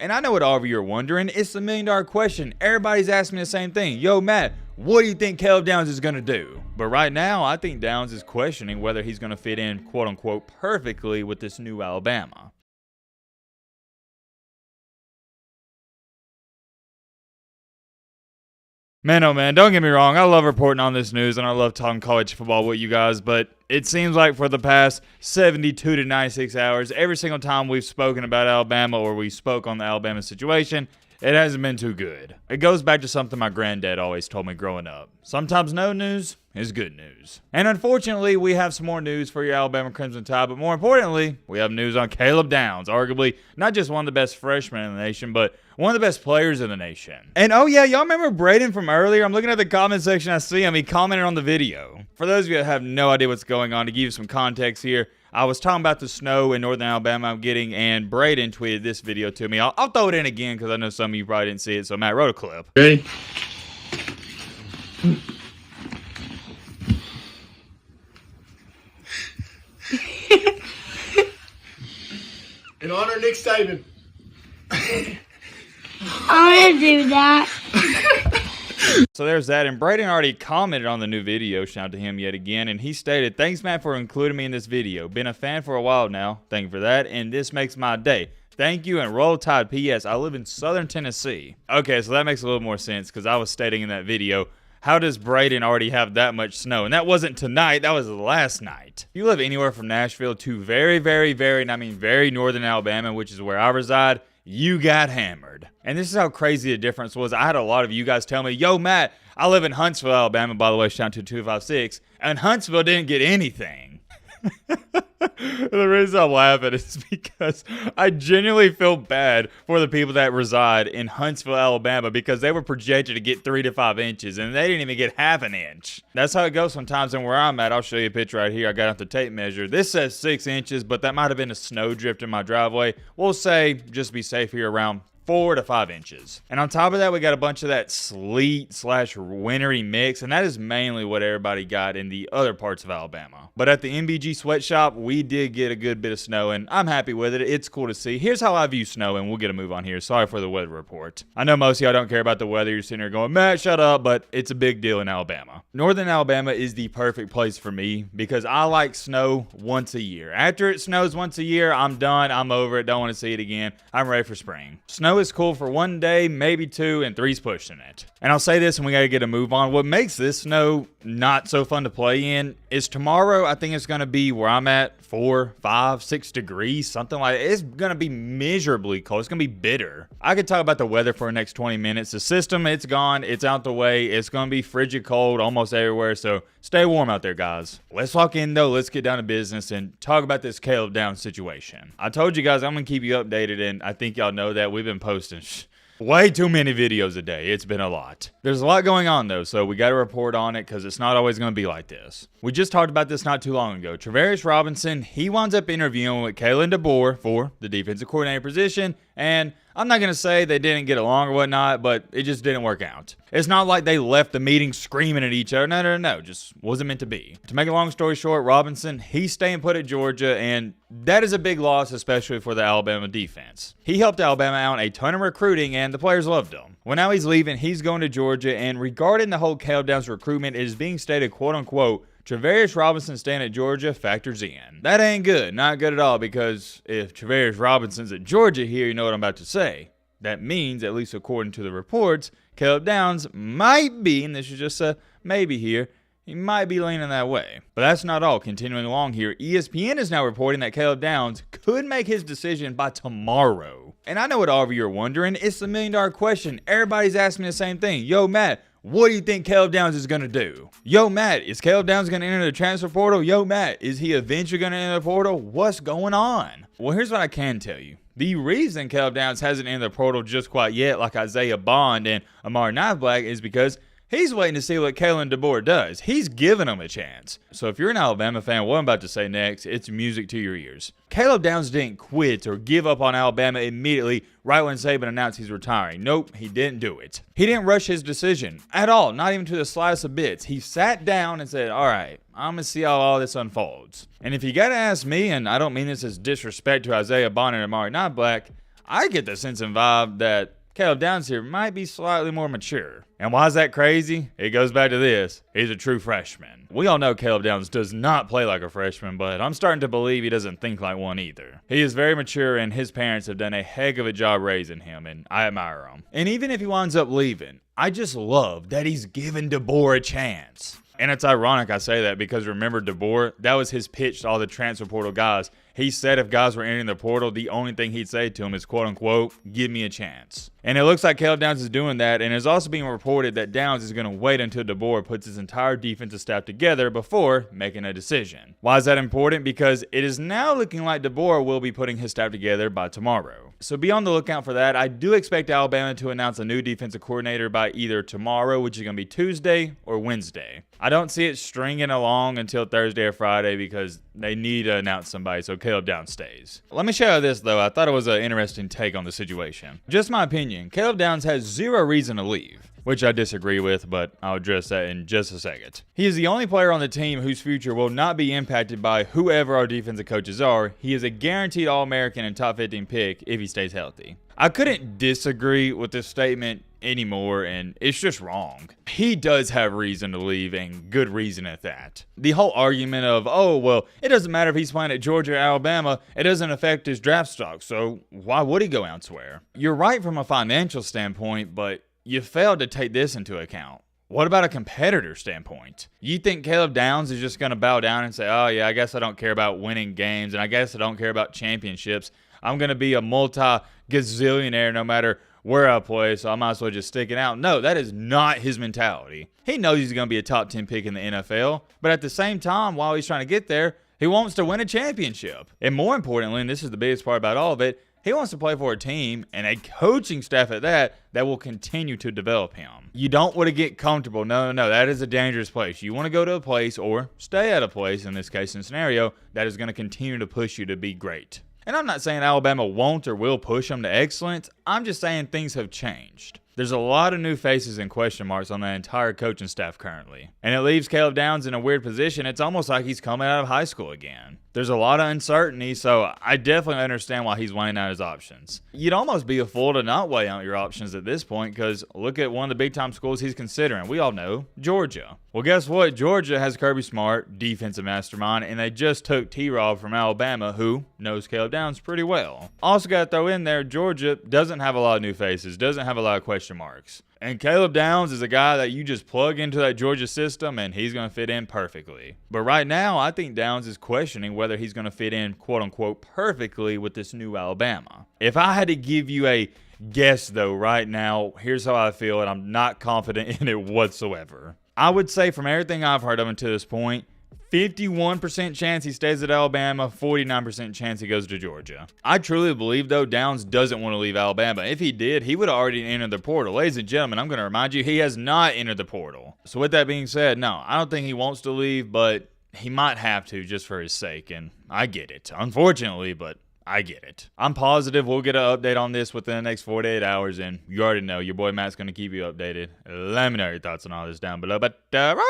And I know what all of you are wondering. It's the $1 million question. Everybody's asking me the same thing. Yo, Matt, what do you think Caleb Downs is going to do? But right now, I think Downs is questioning whether he's going to fit in, quote unquote, perfectly with this new Alabama. Man, oh man, don't get me wrong, I love reporting on this news and I love talking college football with you guys, but it seems like for the past 72 to 96 hours, every single time we've spoken about Alabama or we spoke on the Alabama situation, it hasn't been too good. It goes back to something my granddad always told me growing up. Sometimes no news is good news. And unfortunately, we have some more news for your Alabama Crimson Tide, but more importantly, we have news on Caleb Downs, arguably not just one of the best freshmen in the nation, but one of the best players in the nation. And oh yeah, y'all remember Braden from earlier? I'm looking at the comment section, I see him, he commented on the video. For those of you that have no idea what's going on, to give you some context here, I was talking about the snow in northern Alabama I'm getting, and Braden tweeted this video to me. I'll throw it in again because I know some of you probably didn't see it, so Matt wrote a clip. Ready? In honor of Nick Saban. I want to do that. So there's that, and Braden already commented on the new video. Shout out to him yet again, and he stated, "Thanks, Matt, for including me in this video. Been a fan for a while now. Thank you for that, and this makes my day. Thank you, and roll tide. P.S. I live in southern Tennessee." Okay, so that makes a little more sense, because I was stating in that video, how does Braden already have that much snow? And that wasn't tonight, that was last night. If you live anywhere from Nashville to very, and I mean very northern Alabama, which is where I reside, you got hammered. And this is how crazy the difference was. I had a lot of you guys tell me, yo, Matt, I live in Huntsville, Alabama, by the way, shout out to 256, and Huntsville didn't get anything. The reason I'm laughing is because I genuinely feel bad for the people that reside in Huntsville, Alabama, because they were projected to get 3 to 5 inches, and they didn't even get half an inch. That's how it goes sometimes, and where I'm at, I'll show you a picture right here. I got out the tape measure. This says 6 inches, but that might have been a snow drift in my driveway. We'll say, just be safe here, around 4 to 5 inches. And on top of that, we got a bunch of that sleet / wintry mix, and that is mainly what everybody got in the other parts of Alabama. But at the MBG sweatshop, we did get a good bit of snow, and I'm happy with it. It's cool to see. Here's how I view snow, and we'll get a move on here. Sorry for the weather report. I know most of y'all don't care about the weather. You're sitting here going, Matt, shut up, but it's a big deal in Alabama. Northern Alabama is the perfect place for me because I like snow once a year. After it snows once a year, I'm done. I'm over it. Don't want to see it again. I'm ready for spring. Snow is cool for 1 day, maybe 2, and 3's pushing it. And I'll say this, and we got to get a move on. What makes this snow not so fun to play in is tomorrow, I think it's going to be where I'm at, 4, 5, 6 degrees, something like that. It's going to be miserably cold. It's going to be bitter. I could talk about the weather for the next 20 minutes. The system, it's gone. It's out the way. It's going to be frigid cold almost everywhere, so stay warm out there, guys. Let's lock in, though. Let's get down to business and talk about this Caleb Downs situation. I told you guys I'm going to keep you updated, and I think y'all know that. We've been posting way too many videos a day. It's been a lot. There's a lot going on, though, so we got to report on it because it's not always going to be like this. We just talked about this not too long ago. Travarius Robinson, he winds up interviewing with Kalen DeBoer for the defensive coordinator position, and I'm not going to say they didn't get along or whatnot, but it just didn't work out. It's not like they left the meeting screaming at each other. No. Just wasn't meant to be. To make a long story short, Robinson, he's staying put at Georgia, and that is a big loss, especially for the Alabama defense. He helped Alabama out a ton of recruiting, and the players loved him. Well, now he's leaving. He's going to Georgia, and regarding the whole Caleb Downs recruitment, it is being stated, quote-unquote, Travarius Robinson staying at Georgia factors in. That ain't good. Not good at all, because if Travarius Robinson's at Georgia here, you know what I'm about to say. That means, at least according to the reports, Caleb Downs might be, and this is just a maybe here, he might be leaning that way. But that's not all. Continuing along here, ESPN is now reporting that Caleb Downs could make his decision by tomorrow. And I know what all of you are wondering. It's the $1 million question. Everybody's asking me the same thing. Yo, Matt, what do you think Caleb Downs is going to do? Yo, Matt, is Caleb Downs going to enter the transfer portal? Yo, Matt, is he eventually going to enter the portal? What's going on? Well, here's what I can tell you. The reason Caleb Downs hasn't entered the portal just quite yet, like Isaiah Bond and Amari Knifeblack, is because he's waiting to see what Kalen DeBoer does. He's giving him a chance. So if you're an Alabama fan, what I'm about to say next, it's music to your ears. Caleb Downs didn't quit or give up on Alabama immediately right when Saban announced he's retiring. Nope, he didn't do it. He didn't rush his decision at all, not even to the slightest of bits. He sat down and said, all right, I'm going to see how all this unfolds. And if you got to ask me, and I don't mean this as disrespect to Isaiah Bond and Amari Knifeblack, I get the sense and vibe that Caleb Downs here might be slightly more mature. And why is that crazy? It goes back to this. He's a true freshman. We all know Caleb Downs does not play like a freshman, but I'm starting to believe he doesn't think like one either. He is very mature, and his parents have done a heck of a job raising him, and I admire him. And even if he winds up leaving, I just love that he's giving DeBoer a chance. And it's ironic I say that because remember DeBoer, that was his pitch to all the transfer portal guys. He said if guys were entering the portal, the only thing he'd say to them is, quote unquote, give me a chance. And it looks like Caleb Downs is doing that, and it's also being reported that Downs is going to wait until DeBoer puts his entire defensive staff together before making a decision. Why is that important? Because it is now looking like DeBoer will be putting his staff together by tomorrow. So be on the lookout for that. I do expect Alabama to announce a new defensive coordinator by either tomorrow, which is going to be Tuesday, or Wednesday. I don't see it stringing along until Thursday or Friday because they need to announce somebody, so Caleb Downs stays. Let me show you this, though. I thought it was an interesting take on the situation. Just my opinion, Caleb Downs has zero reason to leave, which I disagree with, but I'll address that in just a second. He is the only player on the team whose future will not be impacted by whoever our defensive coaches are. He is a guaranteed All-American and top 15 pick if he stays healthy. I couldn't disagree with this statement anymore, and it's just wrong. He does have reason to leave, and good reason at that. The whole argument of, oh, well, it doesn't matter if he's playing at Georgia or Alabama, it doesn't affect his draft stock, so why would he go elsewhere? You're right from a financial standpoint, but you failed to take this into account. What about a competitor standpoint? You think Caleb Downs is just going to bow down and say, oh, yeah, I guess I don't care about winning games, and I guess I don't care about championships. I'm going to be a multi-gazillionaire no matter where I play, so I might as well just stick it out. No, that is not his mentality. He knows he's going to be a top 10 pick in the NFL, but at the same time, while he's trying to get there, he wants to win a championship. And more importantly, and this is the biggest part about all of it, he wants to play for a team and a coaching staff at that will continue to develop him. You don't want to get comfortable. No, that is a dangerous place. You want to go to a place or stay at a place, in this case and scenario, that is going to continue to push you to be great. And I'm not saying Alabama won't or will push them to excellence. I'm just saying things have changed. There's a lot of new faces and question marks on the entire coaching staff currently. And it leaves Caleb Downs in a weird position. It's almost like he's coming out of high school again. There's a lot of uncertainty, so I definitely understand why he's weighing out his options. You'd almost be a fool to not weigh out your options at this point because look at one of the big-time schools he's considering. We all know, Georgia. Well, guess what? Georgia has Kirby Smart, defensive mastermind, and they just took T-Rob from Alabama, who knows Caleb Downs pretty well. Also got to throw in there, Georgia doesn't have a lot of new faces, doesn't have a lot of question marks. And Caleb Downs is a guy that you just plug into that Georgia system and he's going to fit in perfectly. But right now, I think Downs is questioning whether he's going to fit in, quote-unquote, perfectly with this new Alabama. If I had to give you a guess, though, right now, here's how I feel, and I'm not confident in it whatsoever. I would say from everything I've heard of him to this point, 51% chance he stays at Alabama, 49% chance he goes to Georgia. I truly believe, though, Downs doesn't want to leave Alabama. If he did, he would have already entered the portal. Ladies and gentlemen, I'm going to remind you, he has not entered the portal. So with that being said, no, I don't think he wants to leave, but he might have to just for his sake, and I get it. Unfortunately, but I get it. I'm positive we'll get an update on this within the next 48 hours, and you already know your boy Matt's going to keep you updated. Let me know your thoughts on all this down below. But, Robert!